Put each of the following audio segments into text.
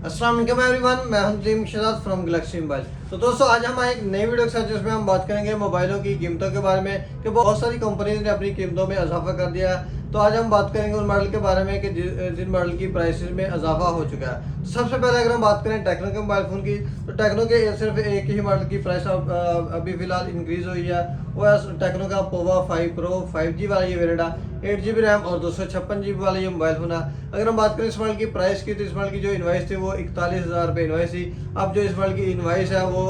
अस्सलाम वालेकुम एवरीवन, मैं हूं तलीम शहजाद फ्रॉम गैलेक्सी मोबाइल। तो दोस्तों आज हम एक नई वीडियो के साथ जिसमें हम बात करेंगे मोबाइलों की कीमतों के बारे में कि बहुत सारी कंपनीज ने अपनी कीमतों में इजाफा कर दिया है। तो आज हम बात करेंगे उन मॉडल के बारे में कि जिन मॉडल की प्राइसेस में इजाफा हो चुका है। तो सबसे पहले अगर हम बात करें टेक्नो के मोबाइल फ़ोन की, तो टेक्नो के सिर्फ एक ही मॉडल की प्राइस अभी फिलहाल इंक्रीज हुई है। वो है टेक्नो का पोवा 5 प्रो 5G वाला ये वेरिएंट है, 8GB रैम और 256GB वाला ये मोबाइल फ़ोन है। अगर हम बात करें इस मॉडल की प्राइस की, तो इस मॉडल की जो इनवाइस थी वो 41,000 रुपये इनवाइस थी। अब जो इस मॉडल की इनवाइस है वो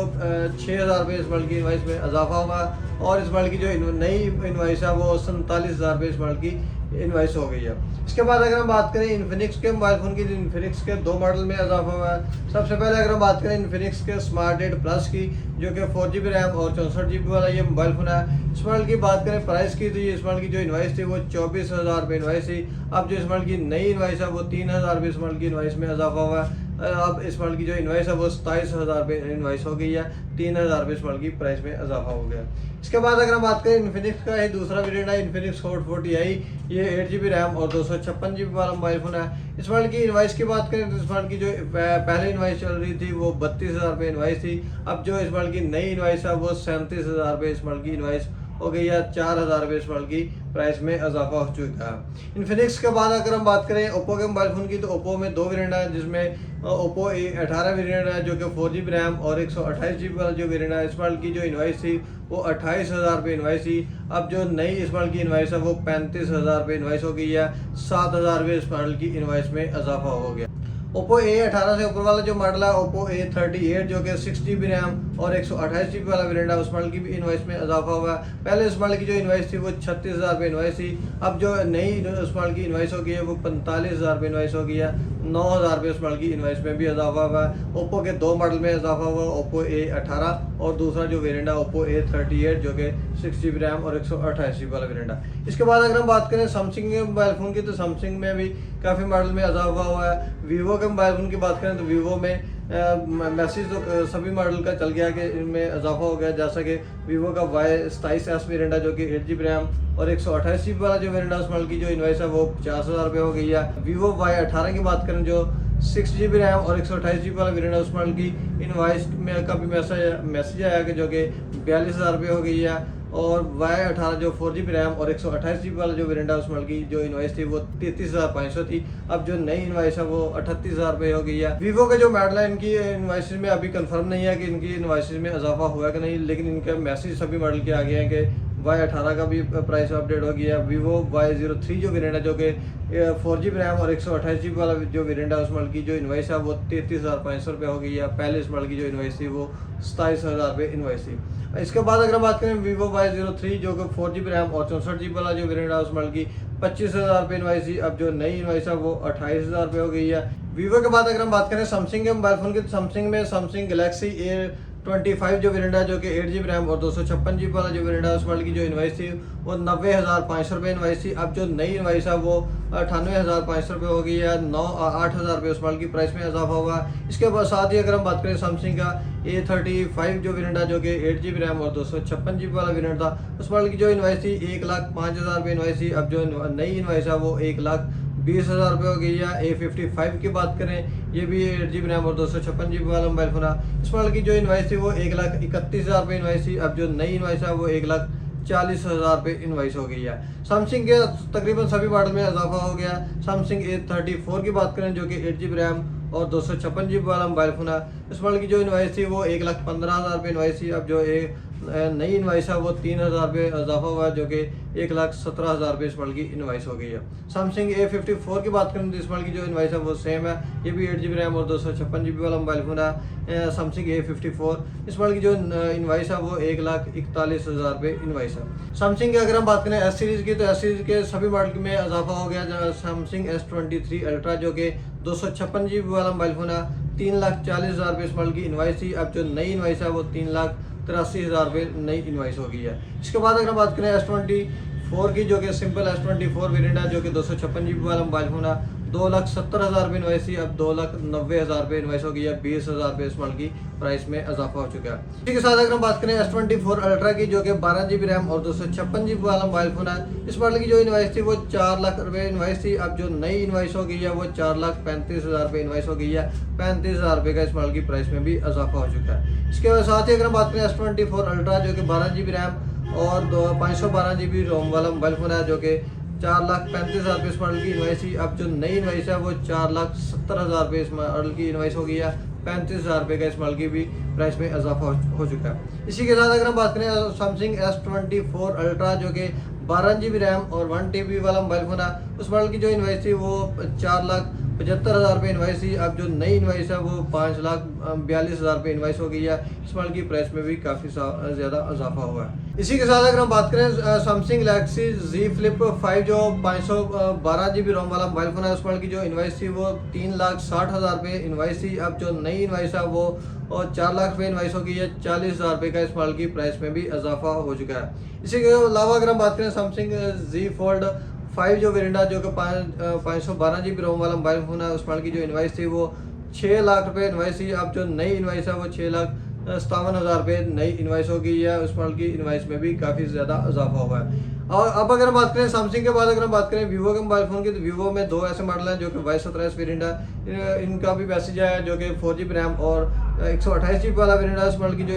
6,000 रुपये इस मॉडल की इनवाइस में इजाफा हुआ और इस मॉडल की जो नई इनवाइस है वो 47,000 रुपये इस मॉडल की इनवाइस हो गई है। इसके बाद अगर हम बात करें इन्फिनिक्स के मोबाइल फ़ोन की, इन्फिनिक्स के दो मॉडल में इजाफा हुआ है। सबसे पहले अगर हम बात करें इन्फिनिक्स के स्मार्ट 8 प्लस की, जो कि 4GB रैम और 64GB वाला ये मोबाइल फ़ोन है। इस मॉडल की बात करें प्राइस की, तो ये इस मॉडल की जो इनवाइस थी वो 24,000 रुपये इनवाइस थी। अब जो इस मॉडल की नई इनवाइस है वो 3,000 रुपये इस मॉडल की इनवाइस में इजाफा हुआ है। अब इस मॉडल की जो इनवाइस है वो 27,000 रुपये इनवाइस हो गई है। 3,000 रुपये इस मॉडल की प्राइस में इजाफा हो गया। इसके बाद अगर हम बात करें इन्फिनिक्स का ही दूसरा वेरिएंट है इन्फिनिक्स हॉट 40i, ये 8GB रैम और 256GB वाला मोबाइल फ़ोन है। इस मॉडल की इनवाइस की बात करें तो इस मॉडल की जो पहले इनवाइस चल रही थी वो 32,000 रुपये इनवाइस थी। अब जो इस मॉडल की नई इनवाइस है वो 37,000 रुपये इस मॉडल की इनवाइस हो गई है। 4,000 रुपये इस मॉडल की प्राइस में इजाफा हो चुका है। इन्फिनिक्स के बाद अगर हम बात करें ओप्पो के मोबाइल फ़ोन की, तो ओप्पो में दो वेरिएंट है, जिसमें ओप्पो A18 वेरिएंट है जो कि 4GB रैम और 128GB वाला जो वेरिएंट है। इस मॉडल की जो इनवाइस थी वो 28,000 रुपये इनवाइस थी। अब जो नई इस मॉडल की इनवाइस है वो 35,000 रुपये इनवाइस हो गई है। 7,000 रुपये इस मॉडल की इनवाइस में इजाफा हो गया। ओप्पो A18 से ऊपर वाला जो मॉडल है ओप्पो A38 जो कि 6GB रैम और 128GB वाला वेरिएंट है, उस मॉडल की भी इनवाइस में इजाफा हुआ है। पहले इस मॉडल की जो इनवाइस थी वो 36,000 रुपये इनवाइस थी। अब जो नई उस मॉडल की इनवाइस हो गई है वो 45,000 रुपये इनवाइस हो गई है। 9,000 रुपये उस मॉडल की इनवाइस में भी इजाफा हुआ है। ओप्पो के दो मॉडल में इजाफा हुआ, ओप्पो A18 और दूसरा जो वेरिएंट है ओप्पो A38 जो कि 6GB रैम और 128GB वाला वेरिएंट है। इसके बाद अगर हम बात करें सैमसंग के मोबाइल फ़ोन की, तो सैमसंग में भी काफ़ी मॉडल में इजाफा हुआ है। वीवो के मोबाइल फ़ोन की बात करें तो वीवो में मैसेज तो सभी मॉडल का चल गया कि इनमें इजाफा हो गया, जैसा कि वीवो का Y27S वेरिएंट है जो कि 8GB रैम और 128GB वाला जो वेरिएंट है उस मॉडल की जो इनवाइस है वो 50,000 रुपये हो गई है। वीवो Y18 की बात करें जो 6GB रैम और 128GB वाला वेरिएंट है, उस मॉडल की इनवाइस में का भी मैसेज आया कि जो कि 42,000 रुपये हो गई है। और Y18 जो 4GB रैम और 128GB वाला जो वेरिएंट है उस मॉडल की जो इनवाइस थी वो 33,500 थी। अब जो नई इनवाइस है वो 38,000 रुपये हो गई है। वीवो के जो मॉडल है इनकी इनवाइस में अभी कंफर्म नहीं है कि इनकी इनवाइस में इजाफा हुआ कि नहीं, लेकिन इनके मैसेज सभी मॉडल के आ गए हैं कि Y18 का भी प्राइस अपडेट हो गया है। वीवो Y03 जो वेरिएंट है जो कि 4GB रैम और 128GB वाला जो वेरिएंट है उस मॉडल की जो इनवाइस है वो 33,500 रुपये हो गई है। पहले इस मॉडल की जो इनवाइस थी वो 27,000 रुपये इनवाइस थी। इसके बाद अगर हम बात करें वीवो Y03 जो कि 4GB रैम और 64GB वाला जो वेरिएंट है उस मॉडल की 25,000 रुपये इनवाइस थी। अब जो नई इनवाइस है वो 28,000 रुपये हो गई है। वीवो के बाद अगर हम बात करें सैमसंग के मोबाइल फ़ोन की, तो सैमसंग में सैमसंग गैलेक्सी A25 जो वेरिएंट है जो कि 8GB रैम और 256GB वाला जो वेरिएंट है उस मॉडल की जो इनवाइस थी वो 90,500 रुपये इनवाइस थी। अब जो नई इनवाइस है वो 98,500 रुपये हो गई है। 8,000 रुपये उस मॉडल की प्राइस में इजाफा हुआ। इसके बाद साथ ही अगर हम बात करें सैमसंग का A35 जो वेरिएंट है जो कि 8GB रैम और 256GB वाला वेरिएंट था, उस मॉडल की जो इनवाइस थी 1,05,000 रुपये इनवाइस थी। अब जो नई इनवाइस है वो 1,20,000 रुपये हो गई है। A55 की बात करें, ये भी 8GB रैम और 256GB वाला मोबाइल फ़ोन है। इस मॉडल की जो इनवाइस थी वो 1,31,000 रुपये इनवाइस थी। अब जो नई इनवाइस है वो 1,40,000 रुपये इनवाइस हो गई है। सैमसंग के तकरीबन सभी मॉडल में इजाफा हो गया। सैमसंग A34 की बात करें जो कि 8GB रैम और 256GB वाला मोबाइल फ़ोन है, इस मॉडल की जो इनवाइस थी वो 1,15,000 रुपये इनवाइस थी। अब जो नई इनवाइस है वो 3,000 रुपये इजाफा हुआ है जो कि 1,17,000 रुपये इस मॉडल की इनवाइस हो गई है। सैमसंग A54 की बात करें तो इस मॉडल की जो इनवाइस है वो सेम है, ये भी 8GB रैम और 256GB वाला मोबाइल फ़ोन है। सैमसंग A54 इस मॉडल की जो इनवाइस है वो 1,41,000 रुपये इनवाइस है। सैमसंग की अगर हम बात करें S सीरीज़ की, तो S सीरीज़ के सभी मॉडल में इजाफा हो गया। सैमसंग S23 अल्ट्रा जो कि 256GB वाला मोबाइल फ़ोन है, 3,40,000 रुपये इस मॉडल की इनवाइस थी। अब जो नई इनवाइस है वो 3,83,000 रुपये नई इनवाइस हो गई है। इसके बाद अगर हम बात करें S24 की, जो कि सिंपल S24 वेरिएंट है जो कि 256GB वाला मोबाइल फ़ोन है, 2,70,000 रुपये इन्वाइस थी, अब 2,90,000 रुपये इन्वाइस हो गई है। 20,000 रुपये इस मॉडल की प्राइस में इजाफा हो चुका है। इसी के साथ अगर हम बात करें S24 अल्ट्रा की, जो कि 12 GB रैम और 256 GB वाला मोबाइल फोन है, इस मॉडल की जो इन्वाइस थी वो 4 लाख रुपये इन्वाइस थी। अब जो नई इन्वाइस हो गई है वो 4,35,000 रुपये इन्वाइस हो गई है। 35,000 रुपये का इस मॉडल की प्राइस में भी इजाफा हो चुका है। इसके साथ ही अगर हम बात करें S24 अल्ट्रा, जो कि 12 GB रैम और 512 GB रोम वाला मोबाइल फोन है, जो कि 4,35,000 रुपये इस मॉडल की इन्वाइस थी। अब जो नई इन्वाइस है वो 4,70,000 रुपये इस मॉडल की इन्वाइस हो गई है। 35,000 रुपये का इस मॉडल की भी प्राइस में इजाफा हो चुका है। इसी के साथ अगर हम बात करें सैमसंग S24 अल्ट्रा, जो कि 12 GB रैम और 1 TB वाला मोबाइल फोन है, उस मॉडल की जो इन्वाइस थी वो 4,75,000 रुपये इन्वाइस थी। अब जो नई इन्वाइस है वो 5,42,000 रुपये इन्वाइस हो गई है। इस मॉडल की प्राइस में भी काफ़ी ज़्यादा इजाफा हुआ है। इसी के साथ अगर हम बात करें सैमसंग गैलेक्सी Z Flip 5, जो 512 GB रोम वाला मोबाइल फोन है, उस मॉडल की जो इन्वाइस थी वो 3,60,000 रुपये इन्वाइस थी। अब जो नई इन्वाइस है वो 4 लाख रुपये इन्वाइस हो गई है। 40,000 रुपये का इस मॉडल की प्राइस में भी इजाफा हो चुका है। इसी के अलावा अगर हम बात करें सैमसंग Z Fold 5 जो वेरिएंट है, जो कि 512 GB रोम वाला मोबाइल फोन है, उस मॉडल की जो इन्वाइस थी वो 6 लाख रुपये इन्वाइस थी। अब जो नई इन्वाइस है वो 6,57,000 रुपये नई इन्वाइस हो गई है। उस मॉडल की इन्वाइस में भी काफ़ी ज़्यादा इजाफा हुआ है। और अब अगर हम बात करें सैमसंग के बाद अगर हम बात करें वीवो के मोबाइल फ़ोन की, तो वीवो में 2 ऐसे मॉडल हैं जो कि Y17 वेरिएंट है। इनका भी मैसेज है, जो कि 4 GB रैम और 128 GB वाला वेरिएंट है। उस मॉडल की जो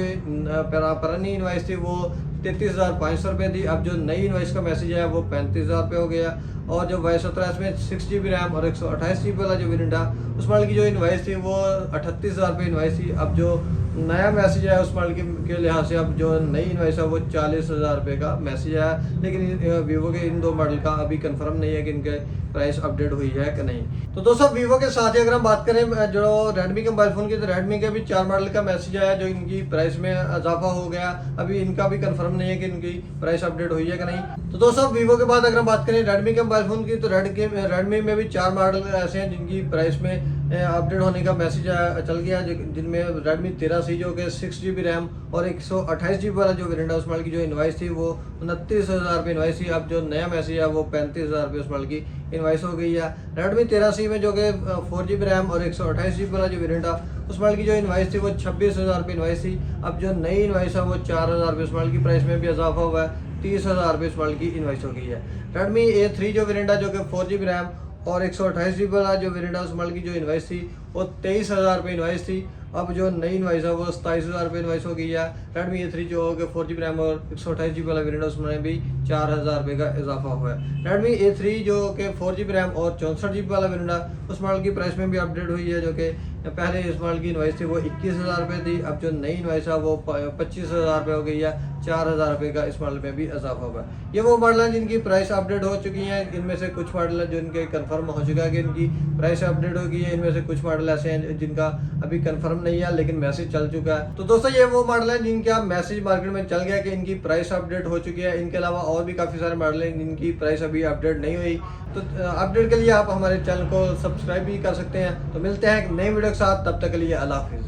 पुरानी इन्वाइस थी वो 33,500 रुपये थी। अब जो नई इन्वाइस का मैसेज है वो 35,000 रुपये हो गया। और जो Y17 में 6 GB रैम और 128 GB वाला जो वेरिएंट है, उस मॉडल की जो इन्वाइस थी वो 38,000 रुपये इन्वाइस थी। अब जो नया मैसेज है उस मॉडल के लिहाज से अब जो नई इन्वाइस है वो 40,000 रुपये का मैसेज है। लेकिन वीवो के इन 2 मॉडल का अभी कंफर्म नहीं है कि इनके प्राइस अपडेट हुई है कि नहीं। तो दोस्तों वीवो के साथ ही अगर हम बात करें जो रेडमी के मोबाइल फ़ोन की, तो रेडमी के भी 4 मॉडल का मैसेज आया जो इनकी प्राइस में इजाफा हो गया। अभी इनका भी कंफर्म नहीं है कि इनकी प्राइस अपडेट हुई है कि नहीं। तो दोस्तों वीवो के बाद अगर हम बात करें रेडमी के मोबाइल फ़ोन की, तो रेडमी में भी 4 मॉडल ऐसे हैं जिनकी प्राइस में अपडेट होने का मैसेज चल गया, जिनमें रेडमी 13C जो कि 6 GB रैम और 128 GB वाला जो वेरिएंट है, उस मॉडल की जो इन्वाइस थी वो 29,000 रुपये इन्वाइस थी। अब जो नया मैसेज है वो 35,000 रुपये उस मॉडल की इन्वाइस हो गई है। रेडमी 13C में जो कि 4 GB रैम और 128 GB वाला जो वेरिएंट है, उस मॉडल की जो इन्वाइस थी वो 26,000 रुपये इन्वाइस थी। अब जो नई इन्वाइस है वो 4,000 रुपये उस मॉडल की प्राइस में भी इजाफा हुआ है। 30,000 रुपये उस मॉडल की इन्वाइस हो गई है। रेडमी A3 जो वेरिएंट है, जो कि 4 GB रैम और 128 GB वाला जो वेरिएंट है, उस मॉडल की जो इन्वाइस थी वो 23,000 रुपये इन्वाइस थी। अब जो नई इन्वाइस है वो 27,000 रुपये इन्वाइस हो गई है। रेडमी A3 जो कि 4 GB रैम और 128 GB वाला वेरिएंट है, उसमें भी 4,000 रुपये का इजाफा हुआ है। रेडमी A3 जो कि 4 GB रैम और 64 GB वाला वेरिएंट है, उस मॉडल की प्राइस में भी अपडेट हुई है, जो कि पहले इस मॉडल की इन्वाइस थी वो 21,000 रुपये थी। अब जो नई इन्वाइस है वो 25,000 रुपये हो गई है। 4,000 रुपये का इस मॉडल में भी इजाफा हुआ है। ये वो मॉडल हैं जिनकी प्राइस अपडेट हो चुकी हैं। इनमें से कुछ मॉडल हैं जो इनके कंफर्म हो चुका है कि इनकी प्राइस अपडेट हो गई है। इनमें से कुछ मॉडल ऐसे हैं जिनका अभी कंफर्म नहीं है लेकिन मैसेज चल चुका है। तो दोस्तों ये वो मॉडल है जिनका मैसेज मार्केट में चल गया कि इनकी प्राइस अपडेट हो चुकी है। इनके अलावा और भी काफ़ी सारे मॉडल हैं जिनकी प्राइस अभी अपडेट नहीं हुई। तो अपडेट के लिए आप हमारे चैनल को सब्सक्राइब भी कर सकते हैं। तो मिलते हैं एक नई वीडियो के साथ, तब तक के लिए अल्लाह हाफिज़।